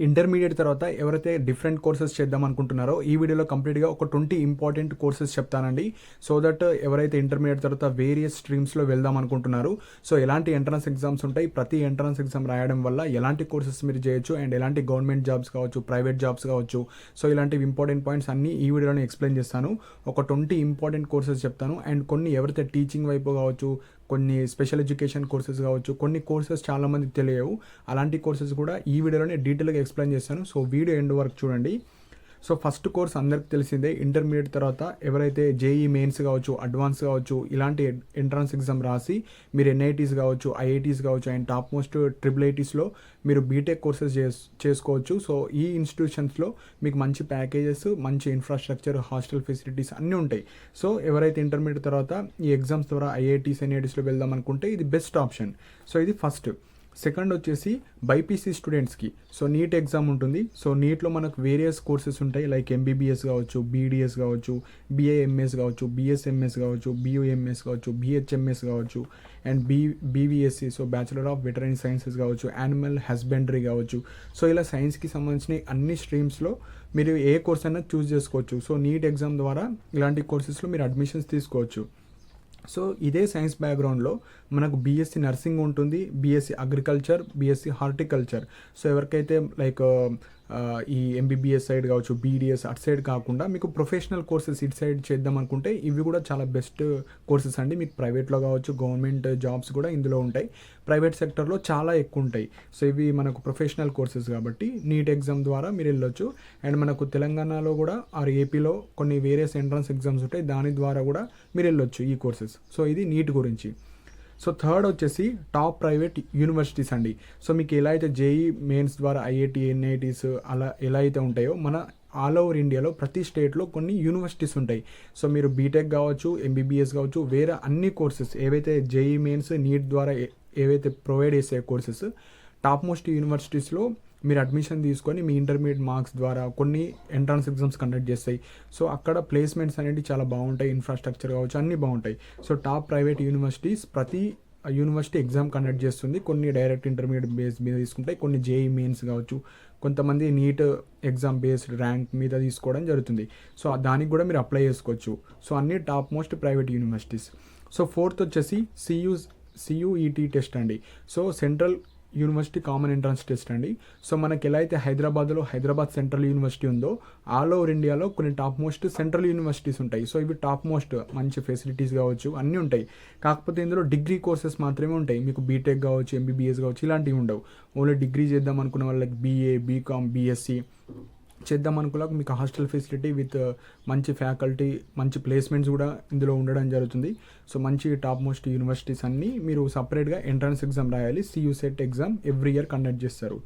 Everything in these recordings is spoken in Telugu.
ఇంటర్మీడియట్ తర్వాత ఎవరైతే డిఫరెంట్ కోర్సెస్ చేద్దాం అనుకుంటున్నారో ఈ వీడియోలో కంప్లీట్గా ఒక 20 ఇంపార్టెంట్ కోర్సెస్ చెప్తానండి. సో దట్ ఎవరైతే ఇంటర్మీడియట్ తర్వాత వేరియస్ స్ట్రీమ్స్లో వెళ్దాం అనుకుంటున్నారు, సో ఎలాంటి ఎంట్రన్స్ ఎగ్జామ్స్ ఉంటాయి, ప్రతి ఎంట్రన్స్ ఎగ్జామ్ రాయడం వల్ల ఎలాంటి కోర్సెస్ మీరు చేయొచ్చు అండ్ ఎలాంటి గవర్నమెంట్ జాబ్స్ కావచ్చు, ప్రైవేట్ జాబ్స్ కావచ్చు, సో ఇలాంటివి ఇంపార్టెంట్ పాయింట్స్ అన్నీ ఈ వీడియోలో ఎక్స్ప్లెయిన్ చేస్తాను. ఒక 20 ఇంపార్టెంట్ కోర్సెస్ చెప్తాను అండ్ కొన్ని ఎవరైతే టీచింగ్ వైపు కావచ్చు, కొన్ని స్పెషల్ ఎడ్యుకేషన్ కోర్సెస్ కావచ్చు, కొన్ని కోర్సెస్ చాలామందికి తెలియవు, అలాంటి కోర్సెస్ కూడా ఈ వీడియోలోనే డీటెయిల్గా ఎక్స్ప్లెయిన్ చేస్తాను. సో వీడియో ఎండ్ వరకు చూడండి. సో ఫస్ట్ కోర్స్ అందరికి తెలిసిందే, ఇంటర్మీడియట్ తర్వాత ఎవరైతే జేఈ మెయిన్స్ కావచ్చు, అడ్వాన్స్ కావచ్చు, ఇలాంటి ఎంట్రన్స్ ఎగ్జామ్ రాసి మీరు ఎన్ఐటీస్ కావచ్చు, ఐఐటీస్ కావచ్చు అండ్ టాప్ మోస్ట్ ట్రిపుల్ ఐటీస్లో మీరు బీటెక్ కోర్సెస్ చేసుకోవచ్చు. సో ఈ ఇన్స్టిట్యూషన్స్లో మీకు మంచి ప్యాకేజెస్, మంచి ఇన్ఫ్రాస్ట్రక్చర్, హాస్టల్ ఫెసిలిటీస్ అన్నీ ఉంటాయి. సో ఎవరైతే ఇంటర్మీడియట్ తర్వాత ఈ ఎగ్జామ్స్ ద్వారా ఐఐటీస్, ఎన్ఐటీస్లో వెళ్దాం అనుకుంటే ఇది బెస్ట్ ఆప్షన్. సో ఇది ఫస్ట్. సెకండ్ వచ్చేసి బైపీసీ స్టూడెంట్స్కి సో నీట్ ఎగ్జామ్ ఉంటుంది. సో నీట్లో మనకు వేరియస్ కోర్సెస్ ఉంటాయి, లైక్ ఎంబీబీఎస్ కావచ్చు, బీడీఎస్ కావచ్చు, బీఏఎంఎస్ కావచ్చు, బీఎస్ఎంఎస్ కావచ్చు, బీయూఎంఎస్ కావచ్చు, బీహెచ్ఎంఎస్ కావచ్చు and BVSc so bachelor of veterinary sciences కావచ్చు, యానిమల్ హస్బెండరీ కావచ్చు. సో ఇలా సైన్స్కి సంబంధించిన అన్ని స్ట్రీమ్స్లో మీరు ఏ కోర్స్ అయినా చూస్ చేసుకోవచ్చు. సో నీట్ ఎగ్జామ్ ద్వారా ఇలాంటి కోర్సెస్లో మీరు అడ్మిషన్స్ తీసుకోవచ్చు. సో ఇదే సైన్స్ బ్యాక్గ్రౌండ్లో మనకు బీఎస్సీ నర్సింగ్ ఉంటుంది, BSc agriculture, BSc horticulture. So ఎవరికైతే లైక్ ఈ ఎంబీబీఎస్ సైడ్ కావచ్చు, బీడీఎస్ అటు సైడ్ కాకుండా మీకు ప్రొఫెషనల్ కోర్సెస్ ఇటు సైడ్ చేద్దాం అనుకుంటే ఇవి కూడా చాలా బెస్ట్ కోర్సెస్ అండి. మీకు ప్రైవేట్లో కావచ్చు, గవర్నమెంట్ జాబ్స్ కూడా ఇందులో ఉంటాయి, ప్రైవేట్ సెక్టర్లో చాలా ఎక్కువ ఉంటాయి. సో ఇవి మనకు ప్రొఫెషనల్ కోర్సెస్ కాబట్టి నీట్ ఎగ్జామ్ ద్వారా మీరు వెళ్ళొచ్చు. అండ్ మనకు తెలంగాణలో కూడా ఆర్ ఏపీలో కొన్ని వేరియస్ ఎంట్రన్స్ ఎగ్జామ్స్ ఉంటాయి, దాని ద్వారా కూడా మీరు వెళ్ళొచ్చు ఈ కోర్సెస్. సో ఇది నీట్ గురించి. సో థర్డ్ వచ్చేసి టాప్ ప్రైవేట్ యూనివర్సిటీస్ అండి. సో మీకు ఎలా అయితే జేఈ మెయిన్స్ ద్వారా ఐఐటి, ఎన్ఐటీస్ అలా ఎలా అయితే ఉంటాయో మన ఆల్ ఓవర్ ఇండియాలో ప్రతి స్టేట్లో కొన్ని యూనివర్సిటీస్ ఉంటాయి. సో మీరు బీటెక్ కావచ్చు, ఎంబీబీఎస్ కావచ్చు, వేరే అన్ని కోర్సెస్ ఏవైతే జేఈ మెయిన్స్, నీట్ ద్వారా ఏవైతే ప్రొవైడ్ చేసే కోర్సెస్ టాప్ మోస్ట్ యూనివర్సిటీస్లో మీరు అడ్మిషన్ తీసుకొని మీ ఇంటర్మీడియట్ మార్క్స్ ద్వారా కొన్ని ఎంట్రన్స్ ఎగ్జామ్స్ కండక్ట్ చేస్తాయి. సో అక్కడ ప్లేస్మెంట్స్ అనేవి చాలా బాగుంటాయి, ఇన్ఫ్రాస్ట్రక్చర్ కావచ్చు అన్నీ బాగుంటాయి. సో టాప్ ప్రైవేట్ యూనివర్సిటీస్ ప్రతి యూనివర్సిటీ ఎగ్జామ్ కండక్ట్ చేస్తుంది. కొన్ని డైరెక్ట్ ఇంటర్మీడియట్ బేస్ మీద తీసుకుంటాయి, కొన్ని జేఈ మెయిన్స్ కావచ్చు, కొంతమంది నీట్ ఎగ్జామ్ బేస్డ్ ర్యాంక్ మీద తీసుకోవడం జరుగుతుంది. సో దానికి కూడా మీరు అప్లై చేసుకోవచ్చు. సో అన్ని top most private universities. So fourth వచ్చేసి సియుఈటీ టెస్ట్ అండి. So central university common entrance test అండి. సో మనకి ఎలా అయితే హైదరాబాద్లో హైదరాబాద్ సెంట్రల్ యూనివర్సిటీ ఉందో ఆల్ ఓవర్ ఇండియాలో కొన్ని టాప్ మోస్ట్ సెంట్రల్ యూనివర్సిటీస్ ఉంటాయి. సో ఇవి టాప్ మోస్ట్ మంచి ఫెసిలిటీస్ కావచ్చు అన్నీ ఉంటాయి. కాకపోతే ఇందులో డిగ్రీ కోర్సెస్ మాత్రమే ఉంటాయి, మీకు బీటెక్ కావచ్చు, ఎంబీబీఎస్ కావచ్చు ఇలాంటివి ఉండవు. ఓన్లీ డిగ్రీ చేద్దాం అనుకున్న వాళ్ళకి బీఏ, బీకామ్, బీఎస్సీ చేద్దాం అనుకున్నాక మీకు హాస్టల్ ఫెసిలిటీ విత్ మంచి ఫ్యాకల్టీ, మంచి ప్లేస్మెంట్స్ కూడా ఇందులో ఉండడం జరుగుతుంది. సో మంచి టాప్ మోస్ట్ యూనివర్సిటీస్ అన్నీ మీరు సపరేట్గా ఎంట్రన్స్ ఎగ్జామ్ రాయాలి. CU set exam every year conduct చేస్తారు.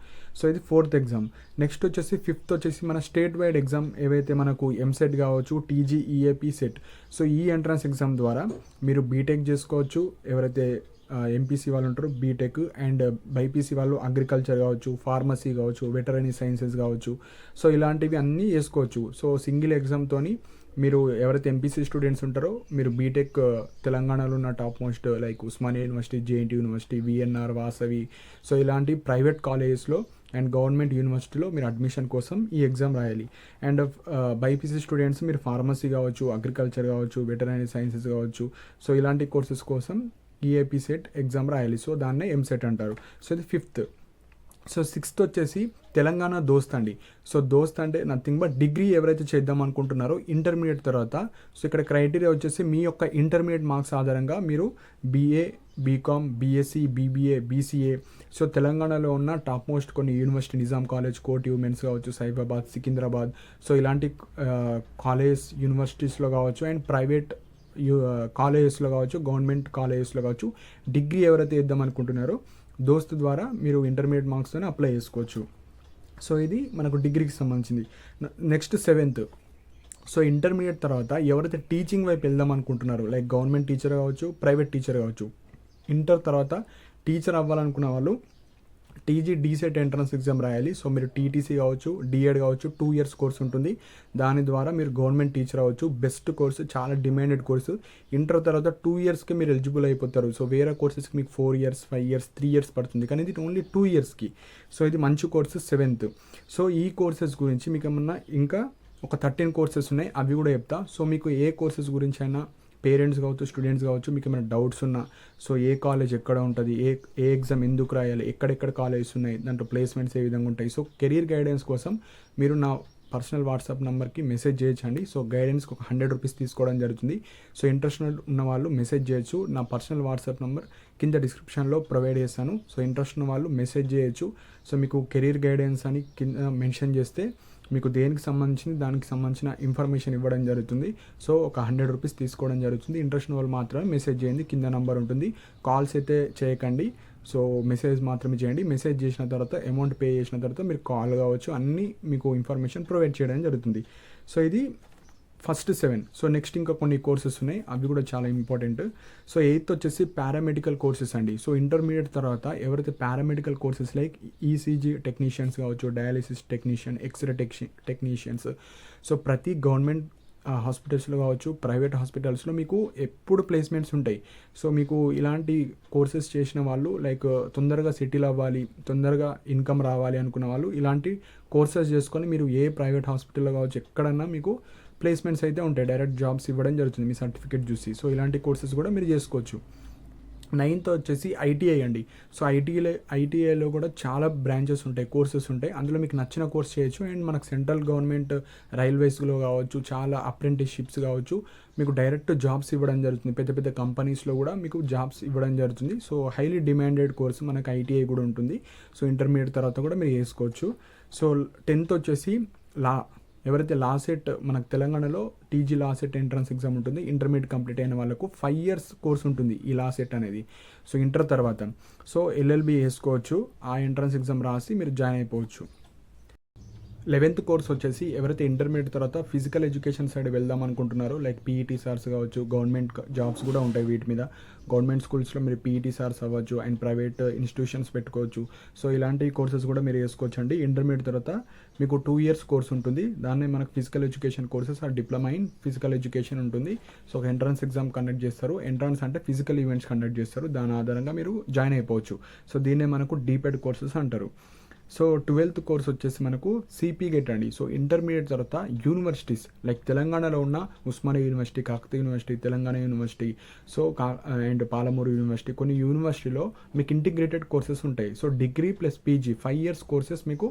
సో ఇది ఫోర్త్ ఎగ్జామ్. నెక్స్ట్ వచ్చేసి ఫిఫ్త్ వచ్చేసి మన స్టేట్ వైడ్ ఎగ్జామ్ ఏవైతే మనకు ఎంసెట్ కావచ్చు, టీజీ, ఈఏపీ సెట్. సో ఈ ఎంట్రన్స్ ఎగ్జామ్ ద్వారా మీరు బీటెక్ చేసుకోవచ్చు, ఎవరైతే ఎంపీసీ వాళ్ళు ఉంటారు బీటెక్, అండ్ బైపీసీ వాళ్ళు అగ్రికల్చర్ కావచ్చు, ఫార్మసీ కావచ్చు, వెటరనరీ సైన్సెస్ కావచ్చు. సో ఇలాంటివి అన్నీ చేసుకోవచ్చు. సో సింగిల్ ఎగ్జామ్తో మీరు ఎవరైతే ఎంపీసీ స్టూడెంట్స్ ఉంటారో మీరు బీటెక్ తెలంగాణలో ఉన్న top most like Osmania university, JNT university, VNR, Vasavi, so ఇలాంటి ప్రైవేట్ కాలేజెస్లో అండ్ గవర్నమెంట్ యూనివర్సిటీలో మీరు అడ్మిషన్ కోసం ఈ ఎగ్జామ్ రాయాలి. అండ్ బైపీసీ స్టూడెంట్స్ మీరు ఫార్మసీ కావచ్చు, అగ్రికల్చర్ కావచ్చు, వెటరనరీ సైన్సెస్ కావచ్చు, సో ఇలాంటి కోర్సెస్ కోసం ఈఏపీ సెట్ ఎగ్జామ్ రాయాలి. సో దాన్నే ఎంసెట్ అంటారు. సో ఇది ఫిఫ్త్. సో సిక్స్త్ వచ్చేసి తెలంగాణ దోస్త్ అండి. సో దోస్త్ అంటే నథింగ్ బట్ డిగ్రీ ఎవరైతే చేద్దాం అనుకుంటున్నారో ఇంటర్మీడియట్ తర్వాత, సో ఇక్కడ క్రైటీరియా వచ్చేసి మీ యొక్క ఇంటర్మీడియట్ మార్క్స్ ఆధారంగా మీరు BA, BCom, BSc, BBA, BCA, so తెలంగాణలో ఉన్న టాప్ మోస్ట్ కొన్ని university, Nizam college, Koti women's కావచ్చు, సైఫాబాద్, సికింద్రాబాద్, సో ఇలాంటి కాలేజ్ యూనివర్సిటీస్లో కావచ్చు అండ్ ప్రైవేట్ కాలేజెస్లో కావచ్చు, గవర్నమెంట్ కాలేజెస్లో కావచ్చు, డిగ్రీ ఎవరైతే ఇద్దాం అనుకుంటున్నారో దోస్త్ ద్వారా మీరు ఇంటర్మీడియట్ మార్క్స్తోనే అప్లై చేసుకోవచ్చు. సో ఇది మనకు డిగ్రీకి సంబంధించింది. Next seventh. సో ఇంటర్మీడియట్ తర్వాత ఎవరైతే టీచింగ్ వైపు వెళ్దాం అనుకుంటున్నారో లైక్ గవర్నమెంట్ టీచర్ కావచ్చు, ప్రైవేట్ టీచర్ కావచ్చు, ఇంటర్ తర్వాత టీచర్ అవ్వాలనుకున్న వాళ్ళు టీజీ డీసెట్ ఎంట్రన్స్ ఎగ్జామ్ రాయాలి. సో మీరు టీటీసీ కావచ్చు, డిఎడ్ కావచ్చు, 2 years కోర్స్ ఉంటుంది. దాని ద్వారా మీరు గవర్నమెంట్ టీచర్ అవ్వచ్చు. బెస్ట్ కోర్సు, చాలా డిమాండెడ్ కోర్సు. ఇంటర్ తర్వాత 2 yearsకి మీరు ఎలిజిబుల్ అయిపోతారు. సో వేరే కోర్సెస్కి మీకు 4 years, 5 years, 3 years పడుతుంది, కానీ ఇది ఓన్లీ 2 yearsకి. సో ఇది మంచి కోర్సు, 7th. సో ఈ కోర్సెస్ గురించి మీకు ఏమన్నా ఇంకా ఒక 13 కోర్సెస్ ఉన్నాయి, అవి కూడా చెప్తా. సో మీకు ఏ కోర్సెస్ గురించి అయినా పేరెంట్స్ కావచ్చు, స్టూడెంట్స్ కావచ్చు, మీకు ఏమైనా డౌట్స్ ఉన్నా, సో ఏ కాలేజ్ ఎక్కడ ఉంటుంది, ఏ ఎగ్జామ్ ఎందుకు రాయాలి, ఎక్కడెక్కడ కాలేజెస్ ఉన్నాయి, దాంట్లో ప్లేస్మెంట్స్ ఏ విధంగా ఉంటాయి, సో కెరీర్ గైడెన్స్ కోసం మీరు నా పర్సనల్ వాట్సాప్ నెంబర్కి మెసేజ్ చేయొచ్చండి. సో గైడెన్స్కి ఒక 100 రూపీస్ తీసుకోవడం జరుగుతుంది. సో ఇంట్రెస్ట్ ఉన్న వాళ్ళు మెసేజ్ చేయొచ్చు. నా పర్సనల్ వాట్సాప్ నెంబర్ కింద డిస్క్రిప్షన్లో ప్రొవైడ్ చేస్తాను. సో ఇంట్రెస్ట్ ఉన్న వాళ్ళు మెసేజ్ చేయొచ్చు. సో మీకు కెరీర్ గైడెన్స్ అని కింద మెన్షన్ చేస్తే మీకు దానికి సంబంధించిన ఇన్ఫర్మేషన్ ఇవ్వడం జరుగుతుంది. సో ఒక 100 రూపీస్ తీసుకోవడం జరుగుతుంది. ఇంట్రెస్ట్ ఉన్న వాళ్ళు మాత్రమే మెసేజ్ చేయండి. కింద నెంబర్ ఉంటుంది. కాల్స్ అయితే చేయకండి. సో మెసేజ్ మాత్రమే చేయండి. మెసేజ్ చేసిన తర్వాత అమౌంట్ పే చేసిన తర్వాత మీరు కాల్ కావచ్చు, అన్నీ మీకు ఇన్ఫర్మేషన్ ప్రొవైడ్ చేయడం జరుగుతుంది. సో ఇది ఫస్ట్ 7. సో నెక్స్ట్ ఇంకా కొన్ని కోర్సెస్ ఉన్నాయి, అవి కూడా చాలా ఇంపార్టెంట్. సో 8th వచ్చేసి పారామెడికల్ కోర్సెస్ అండి. సో ఇంటర్మీడియట్ తర్వాత ఎవరైతే paramedical courses like ECG technicians కావచ్చు, dialysis technician, X-ray technicians, so ప్రతి గవర్నమెంట్ హాస్పిటల్స్లో కావచ్చు, ప్రైవేట్ హాస్పిటల్స్లో మీకు ఎప్పుడు ప్లేస్మెంట్స్ ఉంటాయి. సో మీకు ఇలాంటి కోర్సెస్ చేసిన వాళ్ళు లైక్ తొందరగా సెటిల్ అవ్వాలి, తొందరగా ఇన్కమ్ రావాలి అనుకున్న వాళ్ళు ఇలాంటి కోర్సెస్ చేసుకొని మీరు ఏ ప్రైవేట్ హాస్పిటల్లో కావచ్చు, ఎక్కడన్నా మీకు ప్లేస్మెంట్స్ అయితే ఉంటాయి. డైరెక్ట్ జాబ్స్ ఇవ్వడం జరుగుతుంది మీ సర్టిఫికేట్ చూసి. సో ఇలాంటి కోర్సెస్ కూడా మీరు చేసుకోవచ్చు. 9th వచ్చేసి ఐటీఐ అండి. సో ఐటీఐలో కూడా చాలా బ్రాంచెస్ ఉంటాయి, కోర్సెస్ ఉంటాయి. అందులో మీకు నచ్చిన కోర్స్ చేయొచ్చు. అండ్ మనకు సెంట్రల్ గవర్నమెంట్ రైల్వేస్లో కావచ్చు, చాలా అప్రెంటిస్షిప్స్ కావచ్చు, మీకు డైరెక్ట్ జాబ్స్ ఇవ్వడం జరుగుతుంది. పెద్ద పెద్ద కంపెనీస్లో కూడా మీకు జాబ్స్ ఇవ్వడం జరుగుతుంది. సో హైలీ డిమాండెడ్ కోర్స్ మనకు ఐటీఐ కూడా ఉంటుంది. సో ఇంటర్మీడియట్ తర్వాత కూడా మీరు చేసుకోవచ్చు. సో 10th వచ్చేసి లా. ఎవరైతే లా సెట్, మనకు తెలంగాణలో TG law set entrance exam ఉంటుంది. ఇంటర్మీడియట్ కంప్లీట్ అయిన వాళ్ళకు 5 years కోర్స్ ఉంటుంది ఈ లా సెట్ అనేది. సో ఇంటర్ తర్వాత సో ఎల్ఎల్బి వేసుకోవచ్చు. ఆ ఎంట్రన్స్ ఎగ్జామ్ రాసి మీరు జాయిన్ అయిపోవచ్చు. 11th కోర్స్ వచ్చేసి ఎవరైతే ఇంటర్మీడియట్ తర్వాత ఫిజికల్ ఎడ్యుకేషన్ సైడ్ వెళ్దాం అనుకుంటున్నారో, లైక్ పీఈటీ సార్స్ కావచ్చు, గవర్నమెంట్ జాబ్స్ కూడా ఉంటాయి వీటి మీద. గవర్నమెంట్ స్కూల్స్లో మీరు పీఈటీ సార్స్ అవ్వచ్చు అండ్ ప్రైవేట్ ఇన్స్టిట్యూషన్స్ పెట్టుకోవచ్చు. సో ఇలాంటి కోర్సెస్ కూడా మీరు వేసుకోవచ్చు అండి. ఇంటర్మీడియట్ తర్వాత మీకు 2 years కోర్స్ ఉంటుంది. దాన్ని మనకు ఫిజికల్ ఎడ్యుకేషన్ కోర్సెస్ ఆ డిప్లొమా ఇన్ ఫిజికల్ ఎడ్యుకేషన్ ఉంటుంది. సో ఒక ఎంట్రన్స్ ఎగ్జామ్ కండక్ట్ చేస్తారు. ఎంట్రన్స్ అంటే ఫిజికల్ ఈవెంట్స్ కండక్ట్ చేస్తారు. దాని ఆధారంగా మీరు జాయిన్ అయిపోవచ్చు. సో దీన్నే మనకు డీపెడ్ కోర్సెస్ అంటారు. సో 12th కోర్స్ వచ్చేసి మనకు సిపి గేట్ అండి. సో ఇంటర్మీడియట్ తర్వాత యూనివర్సిటీస్ లైక్ తెలంగాణలో ఉన్న Osmania university, Kakatiya university, Telangana university, so and Palamuru university, కొన్ని యూనివర్సిటీలో మీకు ఇంటిగ్రేటెడ్ కోర్సెస్ ఉంటాయి. So degree plus PG 5 years courses మీకు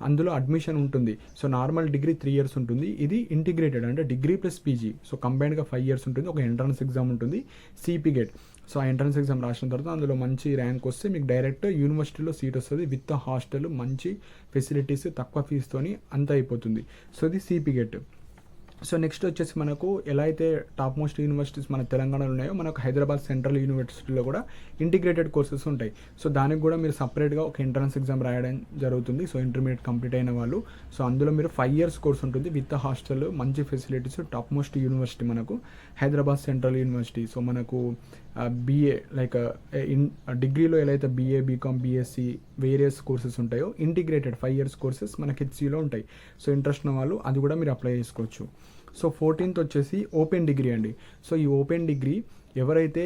అందులో అడ్మిషన్ ఉంటుంది. సో నార్మల్ డిగ్రీ 3 years ఉంటుంది. ఇది ఇంటిగ్రేటెడ్ అంటే డిగ్రీ ప్లస్ పీజీ, సో కంబైన్డ్గా 5 years ఉంటుంది. ఒక ఎంట్రన్స్ ఎగ్జామ్ ఉంటుంది సిపి గేట్. సో ఆ ఎంట్రన్స్ ఎగ్జామ్ రాసిన తర్వాత అందులో మంచి ర్యాంక్ వస్తే మీకు డైరెక్ట్ యూనివర్సిటీలో సీట్ వస్తుంది. విత్ హాస్టల్, మంచి ఫెసిలిటీస్, తక్కువ ఫీజుతోని అంతా అయిపోతుంది. సో ఇది సిపి గేట్. సో నెక్స్ట్ వచ్చేసి మనకు ఎలా అయితే టాప్ మోస్ట్ యూనివర్సిటీస్ మన తెలంగాణలో ఉన్నాయో, మనకు హైదరాబాద్ సెంట్రల్ యూనివర్సిటీలో కూడా ఇంటిగ్రేటెడ్ కోర్సెస్ ఉంటాయి. సో దానికి కూడా మీరు సపరేట్గా ఒక ఎంట్రన్స్ ఎగ్జామ్ రాయడం జరుగుతుంది. సో ఇంటర్మీడియట్ కంప్లీట్ అయిన వాళ్ళు. సో అందులో మీరు 5 years కోర్స్ ఉంటుంది విత్ హాస్టల్, మంచి ఫెసిలిటీస్, టాప్ మోస్ట్ యూనివర్సిటీ మనకు హైదరాబాద్ సెంట్రల్ యూనివర్సిటీ. సో మనకు బీఏ లైక్ డిగ్రీలో ఎలా అయితే BA, BCom, BSc various courses ఉంటాయో, ఇంటిగ్రేటెడ్ 5 years కోర్సెస్ మనకి హెచ్సిలో ఉంటాయి. సో ఇంట్రెస్ట్ ఉన్న వాళ్ళు అది కూడా మీరు అప్లై చేసుకోవచ్చు. సో 14th వచ్చేసి ఓపెన్ డిగ్రీ అండి. సో ఈ ఓపెన్ డిగ్రీ ఎవరైతే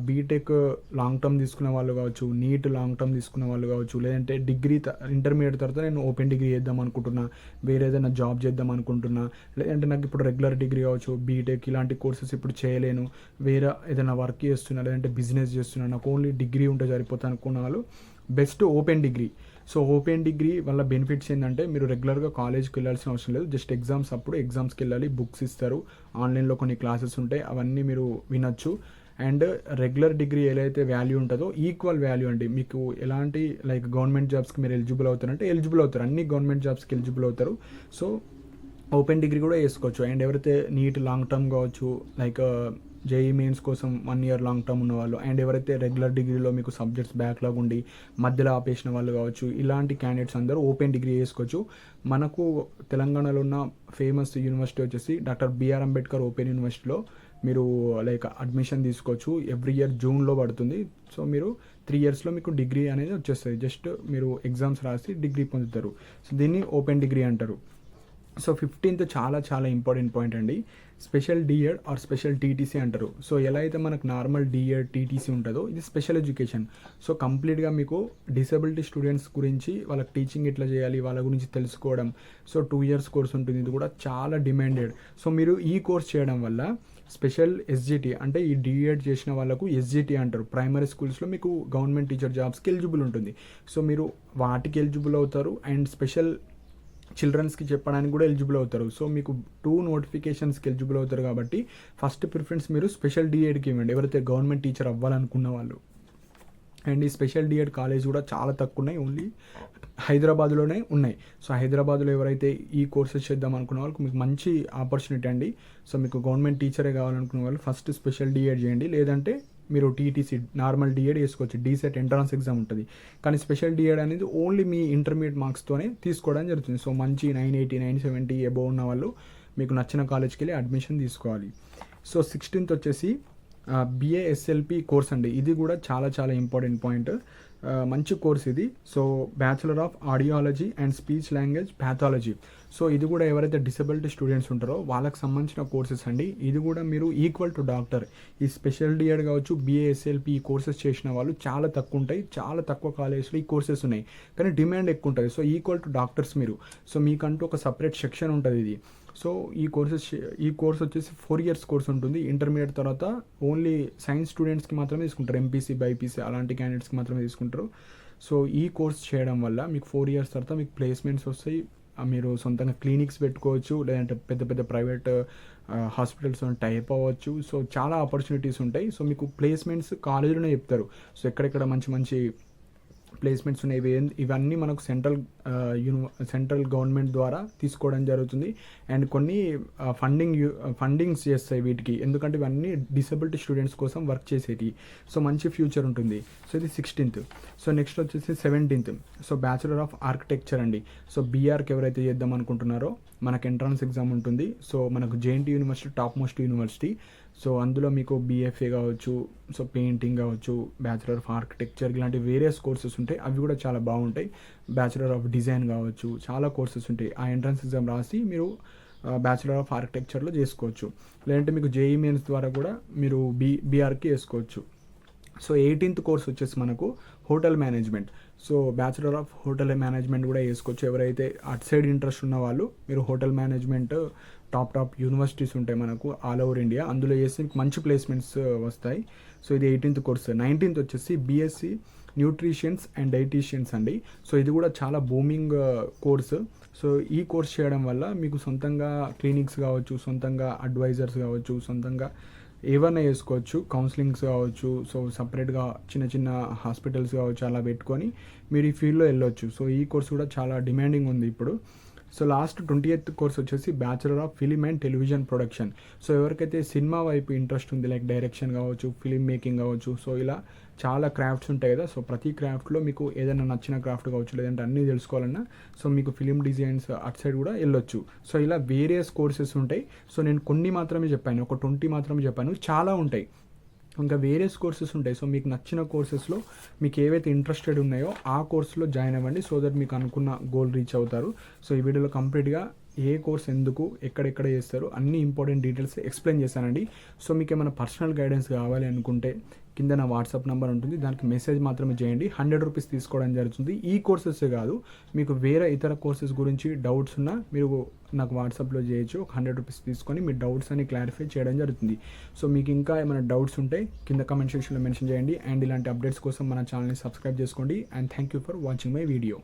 బీటెక్ లాంగ్ టర్మ్ తీసుకున్న వాళ్ళు కావచ్చు, నీట్ లాంగ్ టర్మ్ తీసుకున్న వాళ్ళు కావచ్చు, లేదంటే డిగ్రీ ఇంటర్మీడియట్ తర్వాత నేను ఓపెన్ డిగ్రీ చేద్దాం అనుకుంటున్నా, వేరే ఏదైనా జాబ్ చేద్దాం అనుకుంటున్నా, లేదంటే నాకు ఇప్పుడు రెగ్యులర్ డిగ్రీ కావచ్చు, బీటెక్ ఇలాంటి కోర్సెస్ ఇప్పుడు చేయలేను, వేరే ఏదైనా వర్క్ చేస్తున్నా, లేదంటే బిజినెస్ చేస్తున్నా, నాకు ఓన్లీ డిగ్రీ ఉంటే సరిపోతా అనుకున్న వాళ్ళు best open degree. So open degree వల్ల బెనిఫిట్స్ ఏంటంటే మీరు రెగ్యులర్గా కాలేజ్కి వెళ్ళాల్సిన అవసరం లేదు. జస్ట్ ఎగ్జామ్స్ అప్పుడు ఎగ్జామ్స్కి వెళ్ళాలి, బుక్స్ ఇస్తారు, ఆన్లైన్లో కొన్ని క్లాసెస్ ఉంటాయి, అవన్నీ మీరు వినొచ్చు. అండ్ రెగ్యులర్ డిగ్రీ ఏదైతే వాల్యూ ఉంటుందో ఈక్వల్ వాల్యూ అండి. మీకు ఎలాంటి లైక్ గవర్నమెంట్ జాబ్స్కి మీరు ఎలిజిబుల్ అవుతారంటే ఎలిజిబుల్ అవుతారు, అన్ని గవర్నమెంట్ జాబ్స్కి ఎలిజిబుల్ అవుతారు. సో ఓపెన్ డిగ్రీ కూడా వేసుకోవచ్చు. అండ్ ఎవరైతే నీట్ లాంగ్ టర్మ్ కావచ్చు, లైక్ జేఈ మెయిన్స్ కోసం 1 year లాంగ్ టర్మ్ ఉన్నవాళ్ళు, అండ్ ఎవరైతే రెగ్యులర్ డిగ్రీలో మీకు సబ్జెక్ట్స్ బ్యాక్లాగ్ ఉండి మధ్యలో ఆపేసిన వాళ్ళు కావచ్చు, ఇలాంటి క్యాండిడేట్స్ అందరూ ఓపెన్ డిగ్రీ చేసుకోవచ్చు. మనకు తెలంగాణలో ఉన్న ఫేమస్ యూనివర్సిటీ వచ్చేసి డాక్టర్ బిఆర్ అంబేద్కర్ ఓపెన్ యూనివర్సిటీలో మీరు లైక్ అడ్మిషన్ తీసుకోవచ్చు. ఎవ్రీ ఇయర్ జూన్లో పడుతుంది. సో మీరు 3 ఇయర్స్లో మీకు డిగ్రీ అనేది వచ్చేస్తుంది. జస్ట్ మీరు ఎగ్జామ్స్ రాసి డిగ్రీ పొందుతారు. సో దీన్ని ఓపెన్ డిగ్రీ అంటారు. సో 15th చాలా ఇంపార్టెంట్ పాయింట్ అండి. Special DEd or special TTC అంటారు. సో ఎలా అయితే మనకు నార్మల్ డిఎడ్ టీటీసీ ఉంటుందో ఇది స్పెషల్ ఎడ్యుకేషన్. సో కంప్లీట్గా మీకు డిసేబిలిటీ స్టూడెంట్స్ గురించి వాళ్ళకి టీచింగ్ ఎట్లా చేయాలి వాళ్ళ గురించి తెలుసుకోవడం. సో 2 ఇయర్స్ కోర్స్ ఉంటుంది. ఇది కూడా చాలా డిమాండెడ్. సో మీరు ఈ కోర్స్ చేయడం వల్ల స్పెషల్ ఎస్జిటి అంటే ఈ డిఎడ్ చేసిన వాళ్ళకు ఎస్జిటి అంటారు. ప్రైమరీ స్కూల్స్లో మీకు గవర్నమెంట్ టీచర్ జాబ్స్కి ఎలిజిబుల్ ఉంటుంది. సో మీరు వాటికి ఎలిజిబుల్ అవుతారు అండ్ స్పెషల్ చిల్డ్రన్స్కి చెప్పడానికి కూడా ఎలిజిబుల్ అవుతారు. సో మీకు 2 నోటిఫికేషన్స్కి ఎలిజిబుల్ అవుతారు కాబట్టి ఫస్ట్ ప్రిఫరెన్స్ మీరు స్పెషల్ డిఎడ్కి ఇవ్వండి ఎవరైతే గవర్నమెంట్ టీచర్ అవ్వాలనుకున్న వాళ్ళు. అండ్ ఈ స్పెషల్ డిఎడ్ కాలేజ్ కూడా చాలా తక్కువ ఉన్నాయి. ఓన్లీ హైదరాబాద్లోనే ఉన్నాయి. సో హైదరాబాద్లో ఎవరైతే ఈ కోర్సెస్ చేద్దాం అనుకున్న వాళ్ళకి మీకు మంచి ఆపర్చునిటీ అండి. సో మీకు గవర్నమెంట్ టీచరే కావాలనుకున్న వాళ్ళు ఫస్ట్ స్పెషల్ డిఎడ్ చేయండి. లేదంటే మీరు టీటీసీ నార్మల్ డిఎడ్ వేసుకోవచ్చు. డీసెట్ ఎంట్రన్స్ ఎగ్జామ్ ఉంటుంది. కానీ స్పెషల్ డిఎడ్ అనేది ఓన్లీ మీ ఇంటర్మీడియట్ మార్క్స్తోనే తీసుకోవడం జరుగుతుంది. సో మంచి 980 970 అబోవ్ ఉన్న వాళ్ళు మీకు నచ్చిన కాలేజ్కి వెళ్ళి అడ్మిషన్ తీసుకోవాలి. సో 16th వచ్చేసి బిఏఎస్ఎల్పి కోర్స్ అండి. ఇది కూడా చాలా ఇంపార్టెంట్ పాయింట్. మంచి కోర్స్ ఇది. So bachelor of audiology and speech language pathology. So ఇది కూడా ఎవరైతే డిసెబిలిటీ స్టూడెంట్స్ ఉంటారో వాళ్ళకి సంబంధించిన కోర్సెస్ అండి. ఇది కూడా మీరు ఈక్వల్ టు డాక్టర్ ఈ స్పెషల్ డిఎడ్ కావచ్చు బిఏఎస్ఎల్పి ఈ కోర్సెస్ చేసిన వాళ్ళు చాలా తక్కువ ఉంటాయి. చాలా తక్కువ కాలేజ్లో ఈ కోర్సెస్ ఉన్నాయి కానీ డిమాండ్ ఎక్కువ ఉంటుంది. సో ఈక్వల్ టు డాక్టర్స్ మీరు. సో మీకంటూ ఒక సపరేట్ సెక్షన్ ఉంటుంది ఇది. సో ఈ కోర్స్ వచ్చేసి 4 ఇయర్స్ కోర్స్ ఉంటుంది. ఇంటర్మీడియట్ తర్వాత ఓన్లీ సైన్స్ స్టూడెంట్స్కి మాత్రమే తీసుకుంటారు. ఎంపీసీ బైపీసీ అలాంటి క్యాండిడేట్స్కి మాత్రమే తీసుకుంటారు. సో ఈ కోర్స్ చేయడం వల్ల మీకు 4 ఇయర్స్ తర్వాత మీకు ప్లేస్మెంట్స్ వస్తాయి. మీరు సొంతంగా క్లినిక్స్ పెట్టుకోవచ్చు. లేదంటే పెద్ద ప్రైవేట్ హాస్పిటల్స్ టైప్ అవ్వచ్చు. సో చాలా ఆపర్చునిటీస్ ఉంటాయి. సో మీకు ప్లేస్మెంట్స్ కాలేజీలోనే చెప్తారు. సో ఎక్కడెక్కడ మంచి ప్లేస్మెంట్స్ ఉన్నాయి. ఇవన్నీ మనకు సెంట్రల్ గవర్నమెంట్ ద్వారా తీసుకోవడం జరుగుతుంది. అండ్ కొన్ని ఫండింగ్స్ చేస్తాయి వీటికి. ఎందుకంటే ఇవన్నీ డిసెబిలిటీ స్టూడెంట్స్ కోసం వర్క్ చేసేవి. సో మంచి ఫ్యూచర్ ఉంటుంది. సో ఇది 16th. సో నెక్స్ట్ వచ్చేసి 17th. So bachelor of architecture అండి. సో బీఆర్కి ఎవరైతే చేద్దాం అనుకుంటున్నారో మనకు ఎంట్రన్స్ ఎగ్జామ్ ఉంటుంది. సో మనకు JNT university top most university. So అందులో మీకు బీఎఫ్ఏ కావచ్చు, సో పెయింటింగ్ కావచ్చు, బ్యాచులర్ ఆఫ్ ఆర్కిటెక్చర్ ఇలాంటి వేరియస్ కోర్సెస్ ఉంటాయి. అవి కూడా చాలా బాగుంటాయి. బ్యాచులర్ ఆఫ్ డిజైన్ కావచ్చు, చాలా కోర్సెస్ ఉంటాయి. ఆ ఎంట్రన్స్ ఎగ్జామ్ రాసి మీరు బ్యాచులర్ ఆఫ్ ఆర్కిటెక్చర్లో చేసుకోవచ్చు. లేదంటే మీకు జేఈ మెయిన్స్ ద్వారా కూడా మీరు బీఆర్కి వేసుకోవచ్చు. సో 18th కోర్స్ వచ్చేసి మనకు hotel management. So bachelor of hotel management కూడా వేసుకోవచ్చు. ఎవరైతే అట్ సైడ్ ఇంట్రెస్ట్ ఉన్న వాళ్ళు మీరు హోటల్ మేనేజ్మెంట్ టాప్ యూనివర్సిటీస్ ఉంటాయి మనకు ఆల్ ఓవర్ ఇండియా. అందులో చేస్తే మంచి ప్లేస్మెంట్స్ వస్తాయి. సో ఇది 18th కోర్స్. 19th వచ్చేసి బీఎస్సీ న్యూట్రిషన్స్ అండ్ డైటీషియన్స్ అండి. సో ఇది కూడా చాలా బూమింగ్ కోర్సు. సో ఈ కోర్స్ చేయడం వల్ల మీకు సొంతంగా క్లినిక్స్ కావచ్చు, సొంతంగా అడ్వైజర్స్ కావచ్చు, సొంతంగా ఏవైనా వేసుకోవచ్చు. కౌన్సిలింగ్స్ కావచ్చు, సో సపరేట్గా చిన్న హాస్పిటల్స్ కావచ్చు అలా పెట్టుకొని మీరు ఈ ఫీల్డ్లో వెళ్ళొచ్చు. సో ఈ కోర్స్ కూడా చాలా డిమాండింగ్ ఉంది ఇప్పుడు. సో లాస్ట్ 20th కోర్స్ వచ్చేసి bachelor of film and television production. So ఎవరికైతే సినిమా వైపు ఇంట్రెస్ట్ ఉంది, లైక్ డైరెక్షన్ కావచ్చు, ఫిలిం మేకింగ్ కావచ్చు, సో ఇలా చాలా క్రాఫ్ట్స్ ఉంటాయి కదా. సో ప్రతి క్రాఫ్ట్లో మీకు ఏదైనా నచ్చిన క్రాఫ్ట్ కావచ్చు, లేదంటే అన్నీ తెలుసుకోవాలన్నా సో మీకు ఫిలిం డిజైన్స్ అట్ సైడ్ కూడా వెళ్ళొచ్చు. సో ఇలా వేరియస్ కోర్సెస్ ఉంటాయి. సో నేను కొన్ని మాత్రమే చెప్పాను, ఒక 20 మాత్రమే చెప్పాను. చాలా ఉంటాయి, ఇంకా వేరియస్ కోర్సెస్ ఉంటాయి. సో మీకు నచ్చిన కోర్సెస్లో మీకు ఏవైతే ఇంట్రెస్టెడ్ ఉన్నాయో ఆ కోర్సులో జాయిన్ అవ్వండి. సో దట్ మీకు అనుకున్న గోల్ రీచ్ అవుతారు. సో ఈ వీడియోలో కంప్లీట్గా ఏ కోర్స్ ఎందుకు ఎక్కడెక్కడ చేస్తారు అన్ని ఇంపార్టెంట్ డీటెయిల్స్ ఎక్స్ప్లెయిన్ చేశానండి. సో మీకు ఏమైనా పర్సనల్ గైడెన్స్ కావాలి అనుకుంటే కింద నా వాట్సాప్ నెంబర్ ఉంటుంది, దానికి మెసేజ్ మాత్రమే చేయండి. 100 రూపీస్ తీసుకోవడం జరుగుతుంది. ఈ కోర్సెస్ కాదు, మీకు వేరే ఇతర కోర్సెస్ గురించి డౌట్స్ ఉన్నా మీరు నాకు వాట్సాప్లో చేయొచ్చు. ఒక 100 రూపీస్ తీసుకొని మీ డౌట్స్ అని క్లారిఫై చేయడం జరుగుతుంది. సో మీకు ఇంకా ఏమైనా డౌట్స్ ఉంటే కింద కామెంట్ సెక్షన్లో మెన్షన్ చేయండి. అండ్ ఇలాంటి అప్డేట్స్ కోసం మన ఛానల్ని సబ్స్క్రైబ్ చేసుకోండి. And thank you for watching my video.